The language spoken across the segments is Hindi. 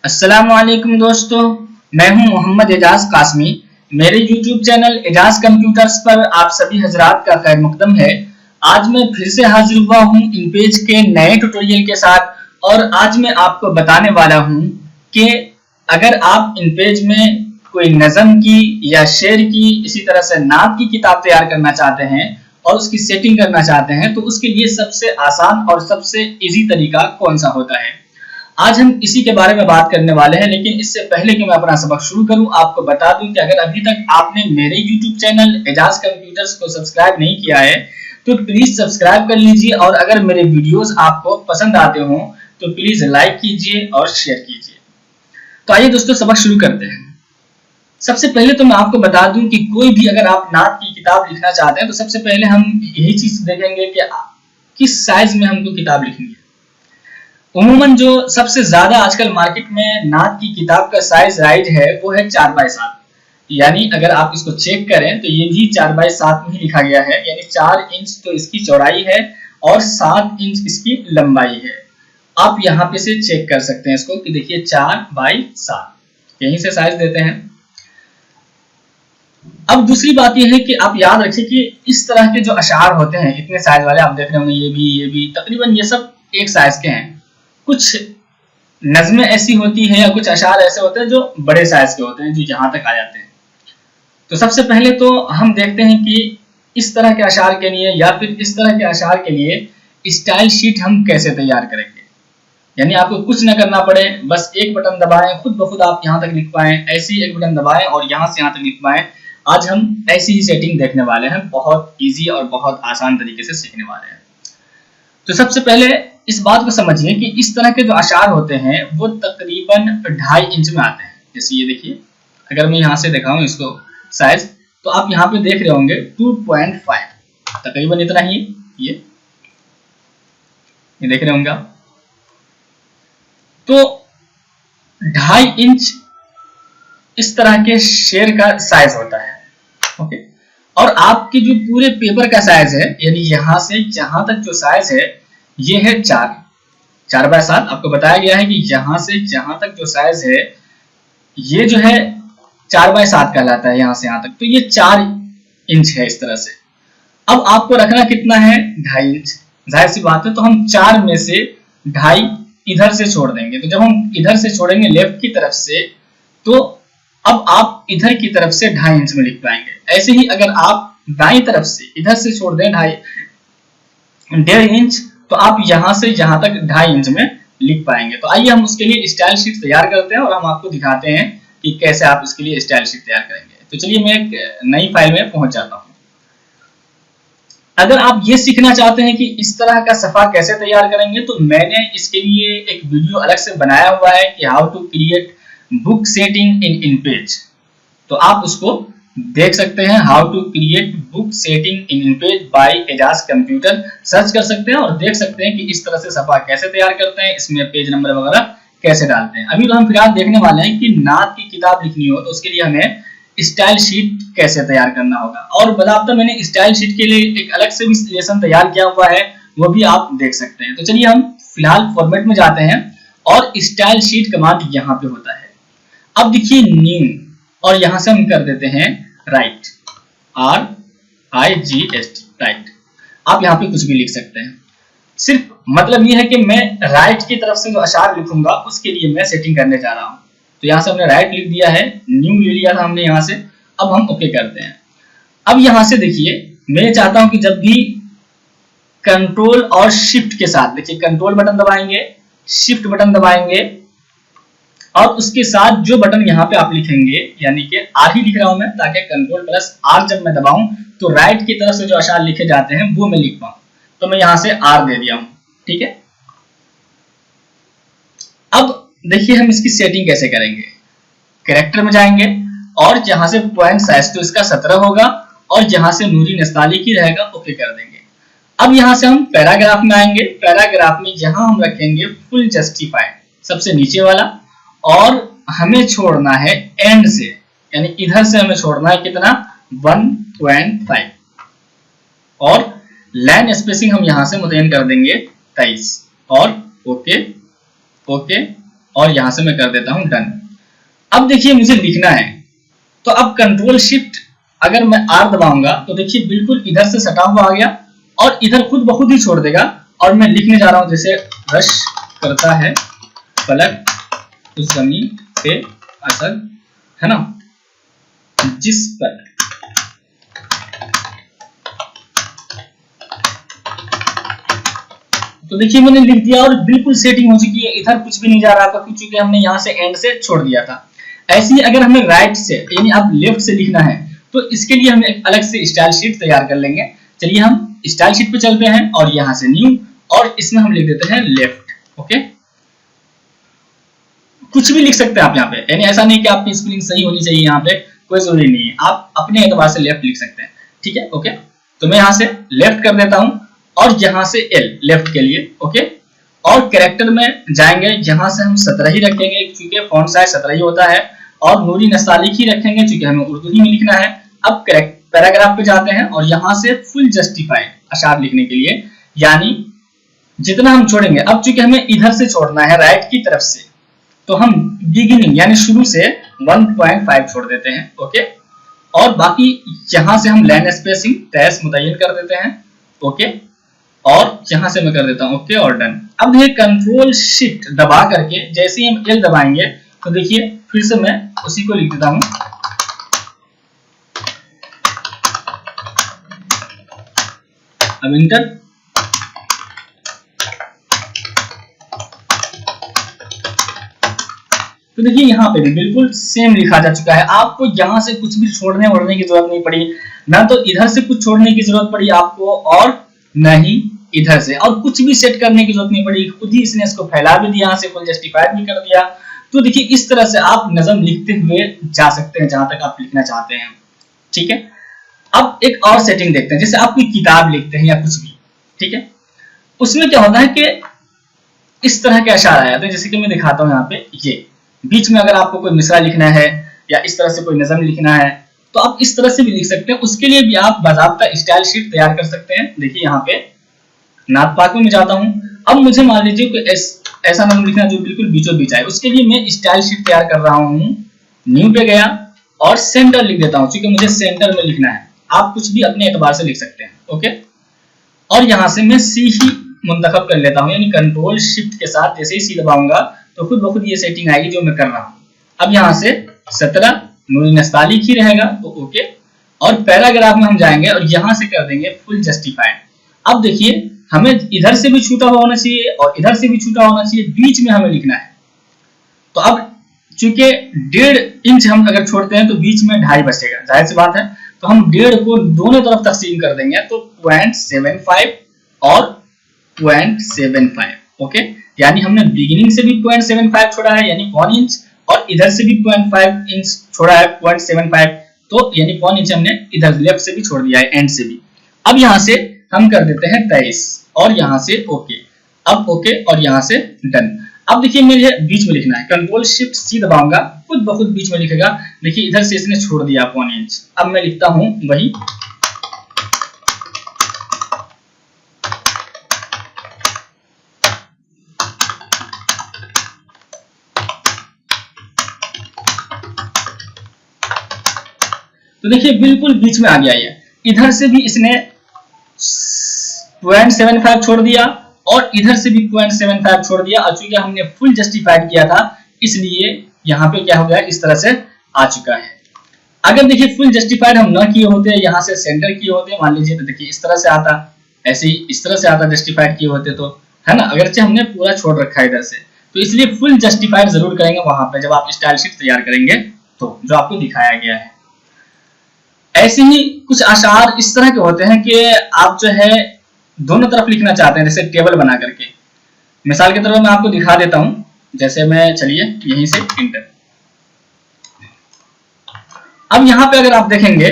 अस्सलामुअलैकुम दोस्तों, मैं हूं मोहम्मद एजाज कासमी। मेरे YouTube चैनल एजाज कंप्यूटर्स पर आप सभी हजरात का खैर मकदम है। आज मैं फिर से हाजिर हुआ हूं इनपेज के नए ट्यूटोरियल के साथ और आज मैं आपको बताने वाला हूं कि अगर आप इनपेज में कोई नज़म की या शेर की इसी तरह से नात की किताब तैयार करना चाहते हैं और उसकी सेटिंग करना चाहते हैं तो उसके लिए सबसे आसान और सबसे इजी तरीका कौन सा होता है। आज हम इसी के बारे में बात करने वाले हैं, लेकिन इससे पहले कि मैं अपना सबक शुरू करूं आपको बता दूं कि अगर अभी तक आपने मेरे YouTube चैनल एजाज कंप्यूटर्स को सब्सक्राइब नहीं किया है तो प्लीज सब्सक्राइब कर लीजिए और अगर मेरे वीडियोस आपको पसंद आते हो तो प्लीज लाइक कीजिए और शेयर कीजिए। तो आइए दोस्तों सबक शुरू करते हैं। सबसे पहले तो मैं आपको बता दूं कि कोई भी अगर आप नात की किताब लिखना चाहते हैं तो सबसे पहले हम यही चीज देखेंगे कि किस साइज में हमको किताब लिखनी है। उमूमन जो सबसे ज्यादा आजकल मार्केट में नात की किताब का साइज राइज है वो है 4x7, यानी अगर आप इसको चेक करें तो ये भी 4x7 में ही लिखा गया है, यानी 4 इंच तो इसकी चौड़ाई है और 7 इंच इसकी लंबाई है। आप यहाँ पे से चेक कर सकते हैं इसको कि देखिए 4x7 यहीं से साइज देते हैं। अब दूसरी बात यह है कि आप याद रखिए कि इस तरह के जो अशार होते हैं इतने साइज वाले आप देख रहे होंगे, ये भी तकरीबन ये सब एक साइज के हैं। कुछ नज़में ऐसी होती हैं या कुछ अशार ऐसे होते हैं जो बड़े साइज के होते हैं जो यहाँ तक आ जाते हैं। तो सबसे पहले तो हम देखते हैं कि इस तरह के अशार के लिए या फिर इस तरह के अशार के लिए स्टाइल शीट हम कैसे तैयार करेंगे। यानी आपको कुछ न करना पड़े, बस एक बटन दबाएं, खुद ब खुद आप यहाँ तक लिख पाएं, ऐसे ही एक बटन दबाएं और यहाँ से यहाँ तक लिख पाएं। आज हम ऐसी ही सेटिंग देखने वाले हैं, बहुत ईजी और बहुत आसान तरीके से सीखने वाले हैं। तो सबसे पहले इस बात को समझिए कि इस तरह के जो अशार होते हैं वो तकरीबन 2.5 इंच में आते हैं। जैसे ये देखिए, अगर मैं यहाँ से दिखाऊं इसको साइज तो आप यहाँ पे देख रहे होंगे 2.5, तकरीबन इतना ही ये देख रहे होंगे आप। तो 2.5 इंच इस तरह के शेर का साइज होता है। ओके, और आपके जो पूरे पेपर का साइज है यानी यहाँ से यहाँ तक जो साइज है ये है 4x7। आपको बताया गया है कि यहाँ से यहाँ तक जो साइज है ये जो है 4x7 कहलाता है, यहाँ से यहाँ तक। तो ये 4 इंच है इस तरह से। अब आपको रखना कितना है, 2.5 इंच। जाहिर सी बात है, तो हम 4 में से 2.5 इधर से छोड़ देंगे। तो जब हम इधर से छोड़ेंगे लेफ्ट की तरफ से तो अब आप इधर की तरफ से 2.5 इंच में लिख पाएंगे। ऐसे ही अगर आप दाईं तरफ से इधर से छोड़ दें 1.5 इंच तो आप यहां से यहां तक 2.5 इंच में लिख पाएंगे। तो आइए हम उसके लिए स्टाइल शीट तैयार करते हैं और हम आपको दिखाते हैं कि कैसे आप इसके लिए स्टाइल शीट तैयार करेंगे। तो चलिए मैं एक नई फाइल में पहुंच जाता हूं। अगर आप ये सीखना चाहते हैं कि इस तरह का सफा कैसे तैयार करेंगे तो मैंने इसके लिए एक वीडियो अलग से बनाया हुआ है कि how to create book setting in InPage. तो आप उसको देख सकते हैं, how to create book setting in InPage by Ejaz computer. Search कर सकते हैं और देख सकते हैं कि इस तरह से सफा कैसे तैयार करते हैं, इसमें पेज नंबर वगैरह कैसे डालते हैं। अभी तो हम फिलहाल देखने वाले हैं कि नात की किताब लिखनी हो तो उसके लिए हमें स्टाइल शीट कैसे तैयार करना होगा। और बता मैंने स्टाइल शीट के लिए एक अलग से भी लेसन तैयार किया हुआ है, वो भी आप देख सकते हैं। तो चलिए हम फिलहाल फॉर्मेट में जाते हैं और स्टाइल शीट कमांड यहाँ पे होता है। अब देखिए न्यू और यहां से हम कर देते हैं राइट, RIGHT राइट। आप यहाँ पे कुछ भी लिख सकते हैं, सिर्फ मतलब ये है कि मैं राइट की तरफ से जो अशार लिखूंगा उसके लिए मैं सेटिंग करने जा रहा हूं। तो यहां से हमने राइट लिख दिया है, न्यू ले लिया था हमने यहां से। अब हम ओके करते हैं। अब यहां से देखिए मैं चाहता हूं कि जब भी कंट्रोल और शिफ्ट के साथ, देखिए कंट्रोल बटन दबाएंगे, शिफ्ट बटन दबाएंगे और उसके साथ जो बटन यहाँ पे आप लिखेंगे, यानी कि आर ही लिख रहा हूं मैं ताकि कंट्रोल प्लस आर जब मैं दबाऊं तो राइट की तरफ से जो अशार लिखे जाते हैं वो मैं लिख पाऊं। तो मैं यहां से आर दे दिया हूं, ठीक है। अब देखिए हम इसकी सेटिंग कैसे करेंगे। कैरेक्टर में जाएंगे और यहां से पॉइंट साइज तो इसका 17 होगा और यहां से नूरी नस्ताली की रहेगा, ओके कर देंगे। अब यहां से हम पैराग्राफ में आएंगे। पैराग्राफ में यहां हम रखेंगे फुल जस्टिफाइड, सबसे नीचे वाला, और हमें छोड़ना है एंड से, यानी इधर से हमें छोड़ना है कितना, 1.5 और लाइन स्पेसिंग हम यहां से मुतय्यन कर देंगे 23 और ओके ओके और यहां से मैं कर देता हूं डन। अब देखिए मुझे लिखना है, तो अब कंट्रोल शिफ्ट अगर मैं आर दबाऊंगा तो देखिए बिल्कुल इधर से सटा हुआ आ गया और इधर खुद ब खुद ही छोड़ देगा। और मैं लिखने जा रहा हूं जैसे रश करता है फलक उस जमीन पे असर, है ना, जिस पर तो देखिए मैंने लिख दिया और बिल्कुल सेटिंग हो चुकी है, इधर कुछ भी नहीं जा रहा आपका क्योंकि हमने यहाँ से एंड से छोड़ दिया था। ऐसे ही अगर हमें राइट से यानी आप लेफ्ट से लिखना है तो इसके लिए हम एक अलग से स्टाइल शीट तैयार कर लेंगे। चलिए हम स्टाइल शीट पे चलते हैं और यहाँ से न्यू और इसमें हम लिख देते हैं लेफ्ट। ओके, कुछ भी लिख सकते हैं आप यहाँ पे, यानी ऐसा नहीं कि आपकी स्पेलिंग सही होनी चाहिए, यहाँ पे कोई जरूरी नहीं है, आप अपने एतबार से लेफ्ट लिख सकते हैं। ठीक है, ओके, तो मैं यहाँ से लेफ्ट कर देता हूँ और यहाँ से एल लेफ्ट के लिए। ओके, और कैरेक्टर में जाएंगे, यहाँ से हम 17 ही रखेंगे क्योंकि फॉन्ट साइज 17 ही होता है, और नूरी नस्तालिक ही रखेंगे क्योंकि हमें उर्दू ही में लिखना है। अब पैराग्राफ पे जाते हैं और यहाँ से फुल जस्टिफाई अशार लिखने के लिए, यानी जितना हम छोड़ेंगे, अब चूंकि हमें इधर से छोड़ना है राइट की तरफ से, तो हम बिगिनिंग यानी शुरू से 1.5 छोड़ देते हैं। ओके, और बाकी यहाँ से हम लाइन स्पेसिंग तैस मुतय्यन कर देते हैं। ओके, और यहाँ से मैं कर देता हूँ ओके और डन। अब ये कंट्रोल शिफ्ट दबा करके जैसे ही हम एल दबाएंगे तो देखिए फिर से मैं उसी को लिख देता हूँ, अब इंटर। तो देखिए यहाँ पे भी बिल्कुल सेम लिखा जा चुका है, आपको यहाँ से कुछ भी छोड़ने वोड़ने की जरूरत नहीं पड़ी, ना तो इधर से कुछ छोड़ने की जरूरत पड़ी आपको और न ही इधर से, और कुछ भी सेट करने की जरूरत नहीं पड़ी, खुद ही इसने इसको फैला भी दिया, यहाँ से फुल जस्टिफाइड भी कर दिया। तो देखिए इस तरह से आप नज़म लिखते हुए जा सकते हैं जहां तक आप लिखना चाहते हैं। ठीक है, अब एक और सेटिंग देखते हैं, जैसे आप कोई किताब लिखते हैं या कुछ भी, ठीक है, उसमें क्या होता है कि इस तरह के अशार आ जाते हैं, जैसे कि मैं दिखाता हूँ यहाँ पे, ये बीच में अगर आपको कोई मिसरा लिखना है या इस तरह से कोई नज़म लिखना है तो आप इस तरह से भी लिख सकते हैं, उसके लिए भी आप बाज़ाब्ता स्टाइल शीट तैयार कर सकते हैं। देखिए यहाँ पे नात पाक में जाता हूँ, अब मुझे मान लीजिए कि ऐसा नज़म लिखना जो बिल्कुल बीचों बीच आए, उसके लिए मैं स्टाइल शीट तैयार कर रहा हूँ, न्यू पे गया और सेंटर लिख देता हूँ क्योंकि मुझे सेंटर में लिखना है, आप कुछ भी अपने एतबार से लिख सकते हैं। ओके, और यहाँ से मैं सी ही मुंतखब कर लेता हूँ, यानी कंट्रोल शिफ्ट के साथ जैसे ही सी दबाऊंगा तो खुद ब खुद ये सेटिंग आएगी जो मैं कर रहा हूँ। अब यहाँ से 17 नूरी नस्तालिक ही रहेगा तो ओके, और पैराग्राफ में हम जाएंगे और यहाँ से कर देंगे फुल जस्टिफाइड। अब देखिए हमें इधर से भी छूटा हुआ होना चाहिए और इधर से भी छूटा होना चाहिए, बीच में हमें लिखना है। तो अब चूंकि 1.5 इंच हम अगर छोड़ते हैं तो बीच में 2.5 बचेगा, जाहिर सी बात है, तो हम 1.5 को दोनों तरफ तकसीम कर देंगे तो 0.75 और 0.75। ओके, यानी हमने बिगिनिंग से भी 0.75 छोड़ा है यानी 1 इंच, और इधर से भी 0.5 इंच छोड़ा है 0.75, तो यानी 1 इंच हमने इधर लेफ्ट से भी छोड़ दिया है, एंड से भी। अब यहाँ से हम कर देते हैं 23 और यहाँ से ओके, अब ओके और यहाँ से डन। अब देखिए मुझे बीच में लिखना है, कंट्रोल शिफ्ट सी दबाऊंगा खुद ब खुद बीच में लिखेगा। देखिए इधर से इसने छोड़ दिया 1 इंच, अब मैं लिखता हूं वही तो देखिए बिल्कुल बीच में आ गया ये, इधर से भी इसने 0.75 छोड़ दिया और इधर से भी 0.75 छोड़ दिया, और चूंकि हमने फुल जस्टिफाइड किया था इसलिए यहाँ पे क्या हो गया, इस तरह से आ चुका है। अगर देखिए फुल जस्टिफाइड हम ना किए होते, यहाँ से सेंटर किए होते मान लीजिए, तो देखिए इस तरह से आता, ऐसे ही इस तरह से आता जस्टिफाइड किए होते तो, है ना, अगरचे हमने पूरा छोड़ रखा है इधर से, तो इसलिए फुल जस्टिफाइड जरूर करेंगे वहां पे जब आप स्टाइल शीट तैयार करेंगे तो, जो आपको दिखाया गया है। ऐसे ही कुछ अशार इस तरह के होते हैं कि आप जो है दोनों तरफ लिखना चाहते हैं, जैसे टेबल बना करके। मिसाल के तौर पर मैं आपको दिखा देता हूं, जैसे मैं चलिए यहीं से इंटर। अब यहाँ पे अगर आप देखेंगे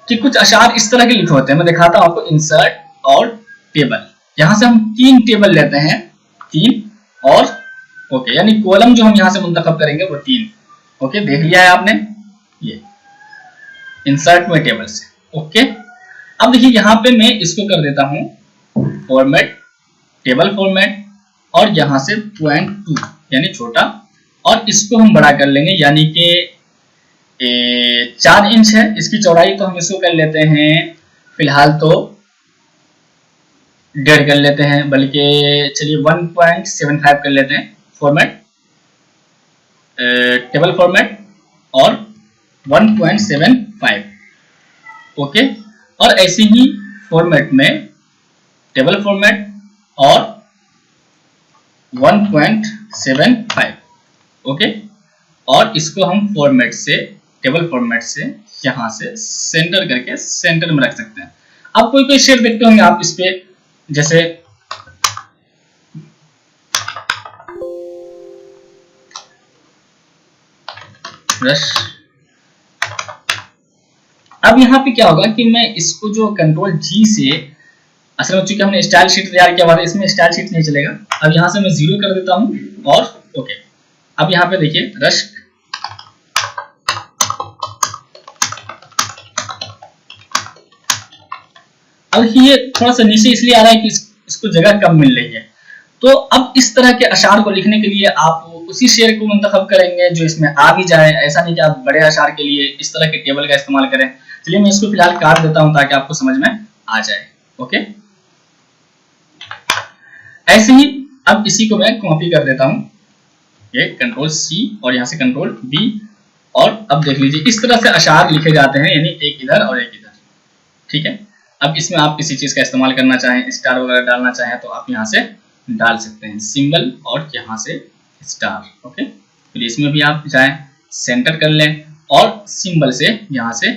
कि कुछ अशार इस तरह के लिखे होते हैं, मैं दिखाता हूं आपको, इंसर्ट और टेबल। यहां से हम 3 टेबल लेते हैं, 3 और ओके, यानी कॉलम जो हम यहां से मुंतखब करेंगे वो 3। ओके, देख लिया है आपने, ये इंसर्ट में टेबल से। ओके, अब देखिए यहाँ पे मैं इसको कर देता हूं फॉर्मेट, टेबल फॉर्मेट, और यहाँ से 0.2 यानी छोटा, और इसको हम बड़ा कर लेंगे यानी कि 4 इंच है इसकी चौड़ाई, तो हम इसको कर लेते हैं फिलहाल तो 1.5 कर लेते हैं, बल्कि चलिए 1.75 कर लेते हैं फॉर्मेट, टेबल फॉर्मेट और 1.75। ओके, और ऐसे ही फॉर्मेट में टेबल फॉर्मेट और 1.75। ओके, और इसको हम फॉर्मेट से, टेबल फॉर्मेट से यहां से सेंटर करके सेंटर में रख सकते हैं। अब कोई कोई शेड देखते होंगे आप इस पे, जैसे ब्रश। अब यहाँ पे क्या होगा कि मैं इसको जो कंट्रोल जी से, असल में चूंकि हमने स्टाइल शीट तैयार किया हुआ है, इसमें स्टाइल शीट नहीं चलेगा। अब यहाँ से मैं 0 कर देता हूँ और ओके। अब यहाँ पे देखिए ब्रश, अब ये थोड़ा सा नीचे इसलिए आ रहा है कि इसको जगह कम मिल रही है। तो अब इस तरह के अशार को लिखने के लिए आप उसी शेर को मुंतखब करेंगे जो इसमें आ भी जाए, ऐसा नहीं कि आप बड़े अशार के लिए इस तरह के टेबल का इस्तेमाल करें। चलिए मैं इसको फिलहाल काट देता हूं ताकि आपको समझ में आ जाए। ओके, ऐसे ही अब इसी को मैं कॉपी कर देता हूं, ये कंट्रोल सी और यहां से कंट्रोल बी, और अब देख लीजिए इस तरह से अशार लिखे जाते हैं, यानी एक इधर और एक इधर। ठीक है, अब इसमें आप किसी चीज का इस्तेमाल करना चाहें, स्टार वगैरह डालना चाहें तो आप यहाँ से डाल सकते हैं सिंबल और यहाँ से स्टार। ओके, फिर इसमें भी आप जाएं सेंटर कर लें और सिंबल से यहाँ से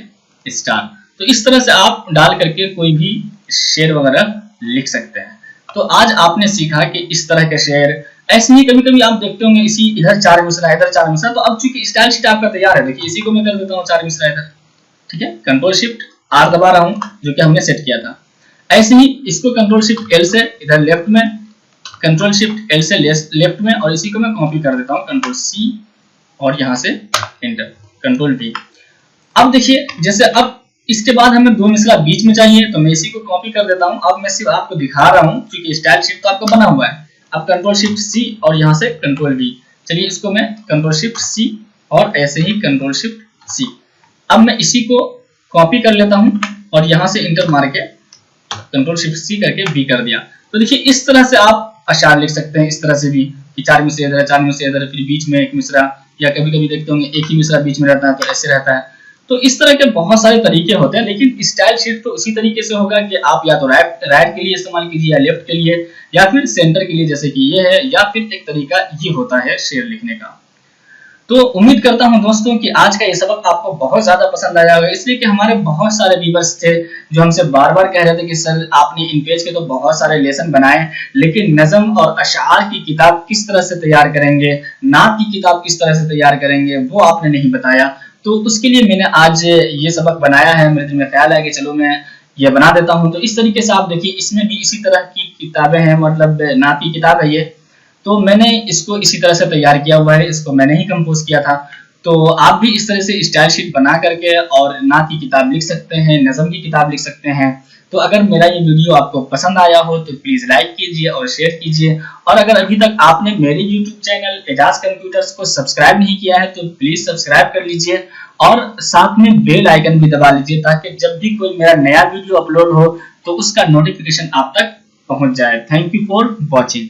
स्टार। तो इस तरह से आप डाल करके कोई भी शेर वगैरह लिख सकते हैं। तो आज आपने सीखा कि इस तरह के शेर, ऐसे ही कभी कभी आप देखते होंगे इसी इधर 4 मिसरा इधर 4 मिसरा। तो अब चूंकि स्टाइल शीट आपका तैयार है, देखिए इसी को मैं कर देता हूँ 4 मिसरा इधर। ठीक है, कंट्रोल शिफ्ट आर दबा रहा हूं जो कि हमने सेट किया था। ऐसे ही इसको कंट्रोल शिफ्ट एल से इधर लेफ्ट में, कंट्रोल शिफ्ट एल से लेफ्ट में, और इसी को मैं कॉपी कर देता हूं कंट्रोल सी और यहां से एंटर, कंट्रोल वी। अब देखिए जैसे अब इसके बाद हमें 2 मिसरा बीच में चाहिए, तो मैं इसी को कॉपी कर देता हूं। अब मैं सिर्फ आपको दिखा रहा हूं क्योंकि स्टाइल शिफ्ट तो आपका बना हुआ है। अब कंट्रोल शिफ्ट सी और यहां से कंट्रोल वी। चलिए इसको मैं कंट्रोल शिफ्ट सी और ऐसे ही कंट्रोल शिफ्ट सी। अब मैं इसी को कॉपी कर लेता हूं और यहां से इंटर मार के कंट्रोल शिफ्ट सी करके बी कर दिया। तो देखिए इस तरह से आप अशार लिख सकते हैं, इस तरह से भी कि 4 मिसरे इधर 4 मिसरे इधर, फिर बीच में 1 मिसरा, या कभी कभी देखते होंगे एक ही मिसरा बीच में रहता है तो ऐसे रहता है। तो इस तरह के बहुत सारे तरीके होते हैं, लेकिन स्टाइल शीट तो उसी तरीके से होगा कि आप या तो राइट के लिए इस्तेमाल कीजिए या लेफ्ट के लिए या फिर सेंटर के लिए, जैसे कि ये है, या फिर एक तरीका ये होता है शेर लिखने का। तो उम्मीद करता हूं दोस्तों कि आज का ये सबक आपको बहुत ज्यादा पसंद आया होगा, इसलिए कि हमारे बहुत सारे व्यूअर्स थे जो हमसे बार बार कह रहे थे कि सर आपने इन पेज के तो बहुत सारे लेसन बनाए, लेकिन नज़म और अशार की किताब किस तरह से तैयार करेंगे, नात की किताब किस तरह से तैयार करेंगे, वो आपने नहीं बताया। तो उसके लिए मैंने आज ये सबक बनाया है। मेरे दिल में ख्याल है कि चलो मैं ये बना देता हूँ। तो इस तरीके से आप देखिए इसमें भी इसी तरह की किताबें हैं, मतलब नात की किताब है ये। तो मैंने इसको इसी तरह से तैयार किया हुआ है, इसको मैंने ही कंपोज किया था। तो आप भी इस तरह से स्टाइल शीट बना करके और नात की किताब लिख सकते हैं, नज़म की किताब लिख सकते हैं। तो अगर मेरा ये वीडियो आपको पसंद आया हो तो प्लीज़ लाइक कीजिए और शेयर कीजिए, और अगर अभी तक आपने मेरे यूट्यूब चैनल एजाज कंप्यूटर्स को सब्सक्राइब नहीं किया है तो प्लीज़ सब्सक्राइब कर लीजिए और साथ में बेल आइकन भी दबा लीजिए, ताकि जब भी कोई मेरा नया वीडियो अपलोड हो तो उसका नोटिफिकेशन आप तक पहुंच जाए। Thank you for watching.